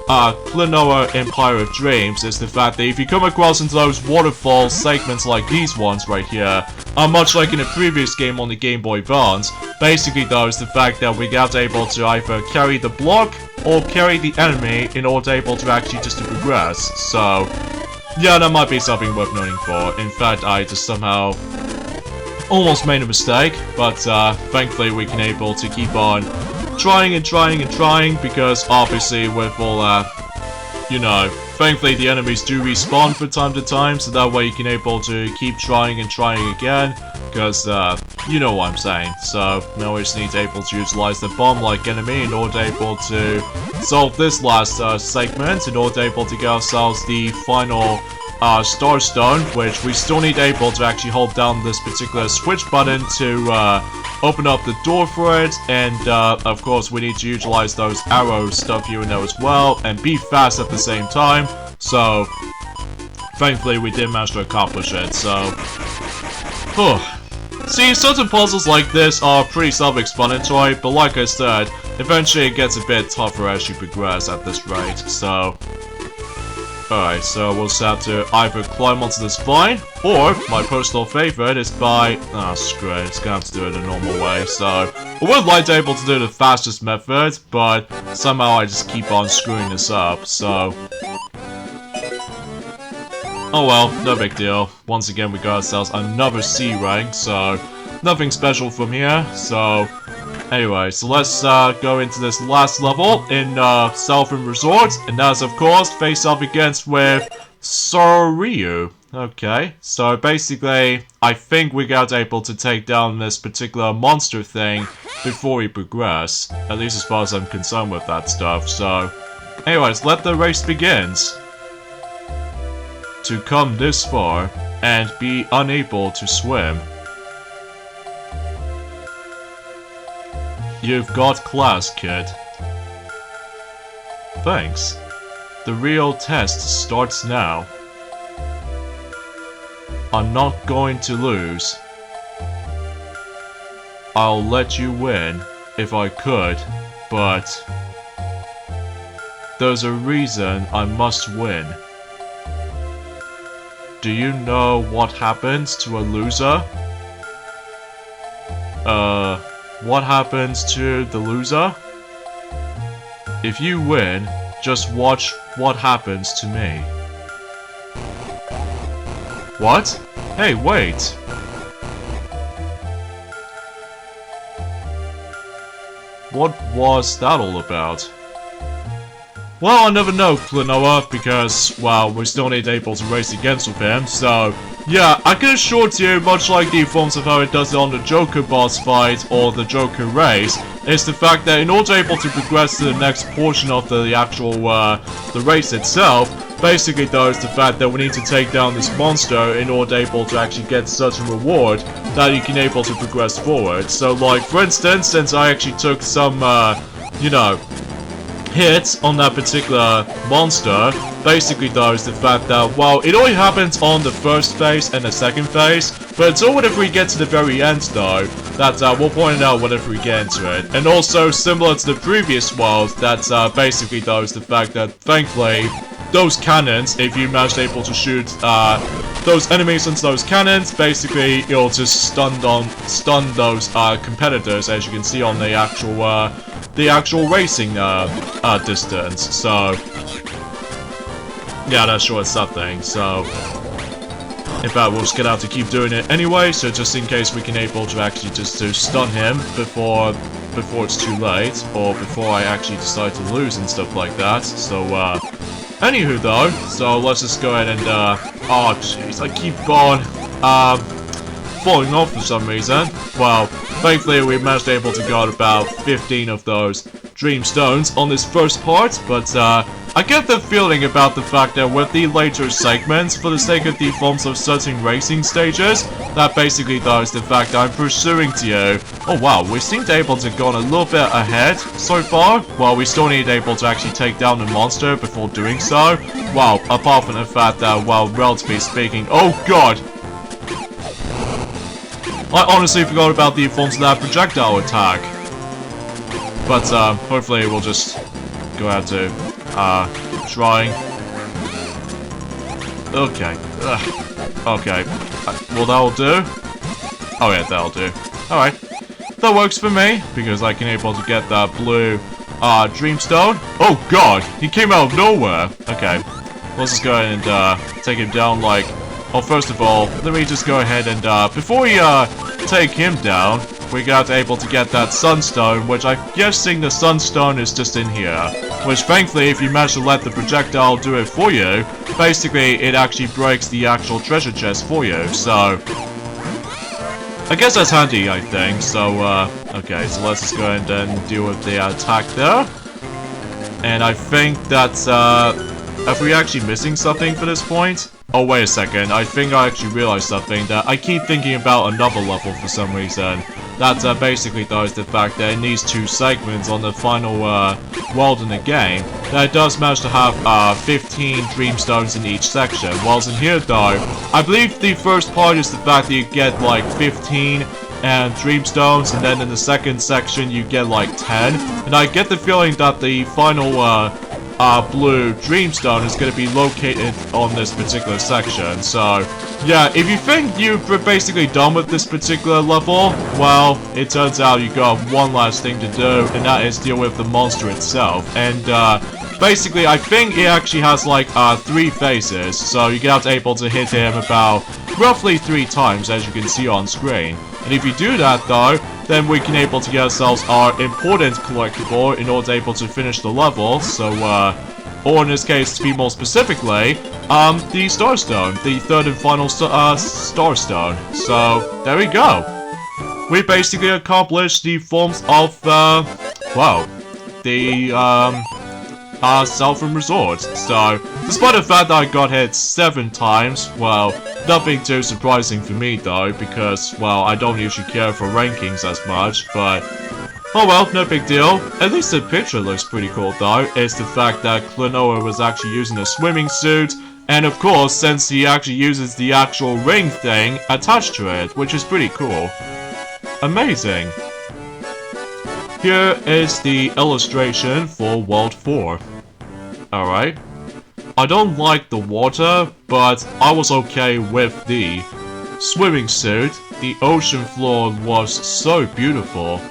Speaker 1: Klonoa Empire of Dreams, is the fact that if you come across into those waterfall segments like these ones right here, much like in a previous game on the Game Boy Advance, basically though is the fact that we got able to either carry the block or carry the enemy in order able to actually just to progress. So, yeah, that might be something worth noting for. In fact, I just somehow almost made a mistake, but thankfully we can able to keep on trying and trying and trying, because obviously with all you know, thankfully the enemies do respawn from time to time, so that way you can able to keep trying and trying again, because you know what I'm saying. So now we just need to able to utilize the bomb-like enemy in order able to solve this last segment, in order able to get ourselves the final Star Stone, which we still need able to actually hold down this particular switch button to open up the door for it, and of course we need to utilize those arrow stuff here and there as well, and be fast at the same time. So thankfully we did manage to accomplish it. So see, certain puzzles like this are pretty self-explanatory, but like I said, eventually it gets a bit tougher as you progress at this rate. So alright, so we'll just have to either climb onto this vine, or my personal favorite is by... oh, screw it, it's gonna have to do it the normal way. So I would like to be able to do the fastest method, but somehow I just keep on screwing this up, so... oh well, no big deal. Once again, we got ourselves another C rank, so nothing special from here. So anyway, so let's go into this last level in Southern Resort, and that's of course face up against with Soryu. Okay, so basically, I think we got able to take down this particular monster thing before we progress, at least as far as I'm concerned with that stuff. So anyways, let the race begins. To come this far and be unable to swim. You've got class, kid. Thanks. The real test starts now. I'm not going to lose. I'll let you win if I could, but there's a reason I must win. Do you know what happens to a loser? What happens to the loser? If you win, just watch what happens to me. What? Hey, wait! What was that all about? Well, I'll never know, Klonoa, because, well, we still need able to race against with him, so... yeah, I can assure you, much like the forms of how it does it on the Joker boss fight or the Joker race, is the fact that in order able to progress to the next portion of the actual, the race itself, basically though is the fact that we need to take down this monster in order able to actually get such a reward that you can able to progress forward. So, like, for instance, since I actually took some, you know, hits on that particular monster, basically though is the fact that, well, it only happens on the first phase and the second phase, but it's all whenever we get to the very end though, that we'll point it out whenever we get into it. And also, similar to the previous world, that basically though is the fact that, thankfully, those cannons, if you manage able to shoot those enemies into those cannons, basically it'll just stun those competitors, as you can see on the actual racing distance. So yeah, that's sure it's something. So in fact, we'll just get out to keep doing it anyway, so just in case we can able to actually just to stun him before it's too late, or before I actually decide to lose and stuff like that. So anywho though, so let's just go ahead and oh jeez, I keep on falling off for some reason. Well, thankfully we managed able to get about 15 of those dream stones on this first part, but I get the feeling about the fact that with the later segments, for the sake of the forms of certain racing stages, that basically does the fact that I'm pursuing to you. Oh wow, we seem to able to go on a little bit ahead so far. Well, we still need able to actually take down the monster before doing so. Wow, apart from the fact that, well, relatively speaking, oh god! I honestly forgot about the forms of that projectile attack. But, hopefully we'll just go out to, trying. Okay. Okay. Well, that'll do. Oh yeah, that'll do. Alright. That works for me, because I can able to get that blue, Dreamstone. Oh god! He came out of nowhere! Okay. Let's just go ahead and, take him down like... Well, first of all, let me just go ahead and, before we, take him down, we got able to get that Sunstone, which I'm guessing the Sunstone is just in here. Which, thankfully, if you manage to let the projectile do it for you, basically, it actually breaks the actual treasure chest for you, so... I guess that's handy, I think, so, okay, so let's just go ahead and deal with the attack there. And I think that's, are we actually missing something for this point? Oh, wait a second, I think I actually realized something, that I keep thinking about another level for some reason. That, basically does the fact that in these 2 segments on the final, world in the game, that it does manage to have, 15 Dreamstones in each section. Whilst in here, though, I believe the first part is the fact that you get, like, 15 and Dreamstones, and then in the second section you get, like, 10. And I get the feeling that the final, blue Dreamstone is going to be located on this particular section. So, yeah, if you think you're basically done with this particular level, well, it turns out you got one last thing to do, and that is deal with the monster itself. And, basically, I think it actually has, like, 3 phases, so you get able to hit him about roughly 3 times, as you can see on screen. And if you do that, though, then we can able to get ourselves our important collectible in order to able to finish the level. So, or in this case, to be more specifically, the Starstone, the 3rd and final Starstone. So, there we go. We basically accomplished the forms of, well, the, Southern Resort. So, despite the fact that I got hit 7 times, well, nothing too surprising for me though, because, well, I don't usually care for rankings as much, but... Oh well, no big deal. At least the picture looks pretty cool though. It's the fact that Klonoa was actually using a swimming suit, and of course, since he actually uses the actual ring thing attached to it, which is pretty cool. Amazing. Here is the illustration for World 4. Alright. I don't like the water, but I was okay with the swimming suit. The ocean floor was so beautiful.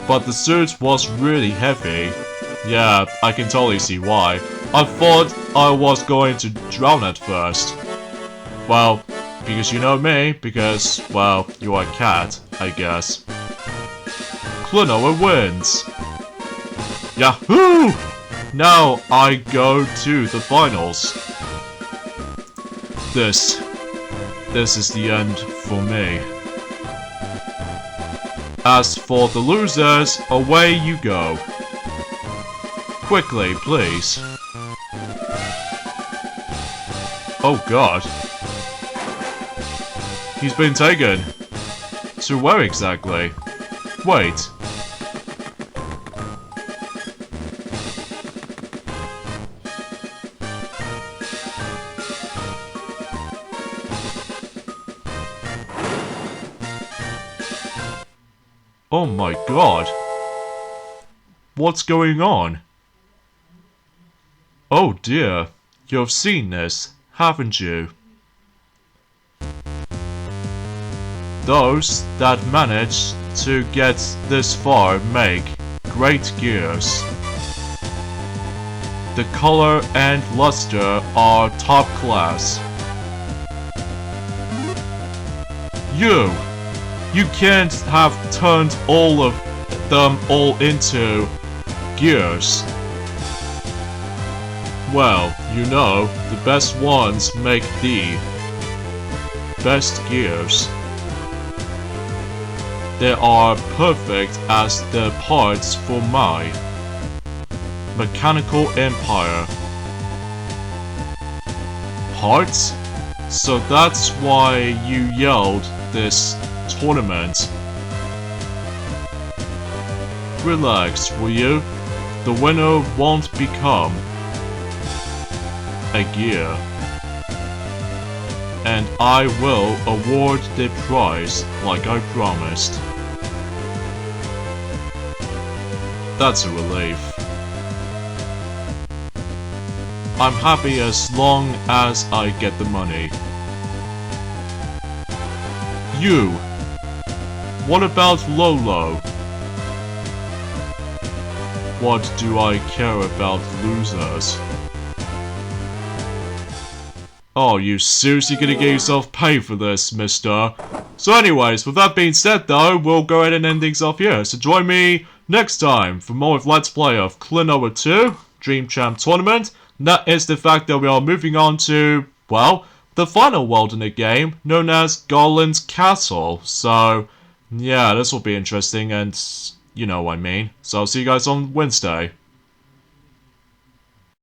Speaker 1: But the suit was really heavy. Yeah, I can totally see why. I thought I was going to drown at first. Well, because you know me, because, well, you are a cat, I guess. Klonoa wins! Yahoo! Now I go to the finals. This is the end for me. As for the losers, away you go. Quickly, please. Oh god. He's been taken. To where exactly? Wait. Oh my god. What's going on? Oh dear. You've seen this, haven't you? Those that manage to get this far make great gears. The color and luster are top class. You can't have turned all of them all into gears. Well, you know, the best ones make the best gears. They are perfect as the parts for my Mechanical Empire. Hearts? So that's why you yelled this tournament. Relax, will you? The winner won't become a gear. And I will award the prize like I promised. That's a relief. I'm happy as long as I get the money. You! What about Lolo? What do I care about losers? Oh, you seriously gonna get yourself paid for this, mister? So anyways, with that being said though, we'll go ahead and end things off here. So join me next time for more of Let's Play of Klonoa 2, Dream Champ Tournament. And that is the fact that we are moving on to, well, the final world in the game, known as Garland's Castle. So, yeah, this will be interesting and you know what I mean. So I'll see you guys on Wednesday.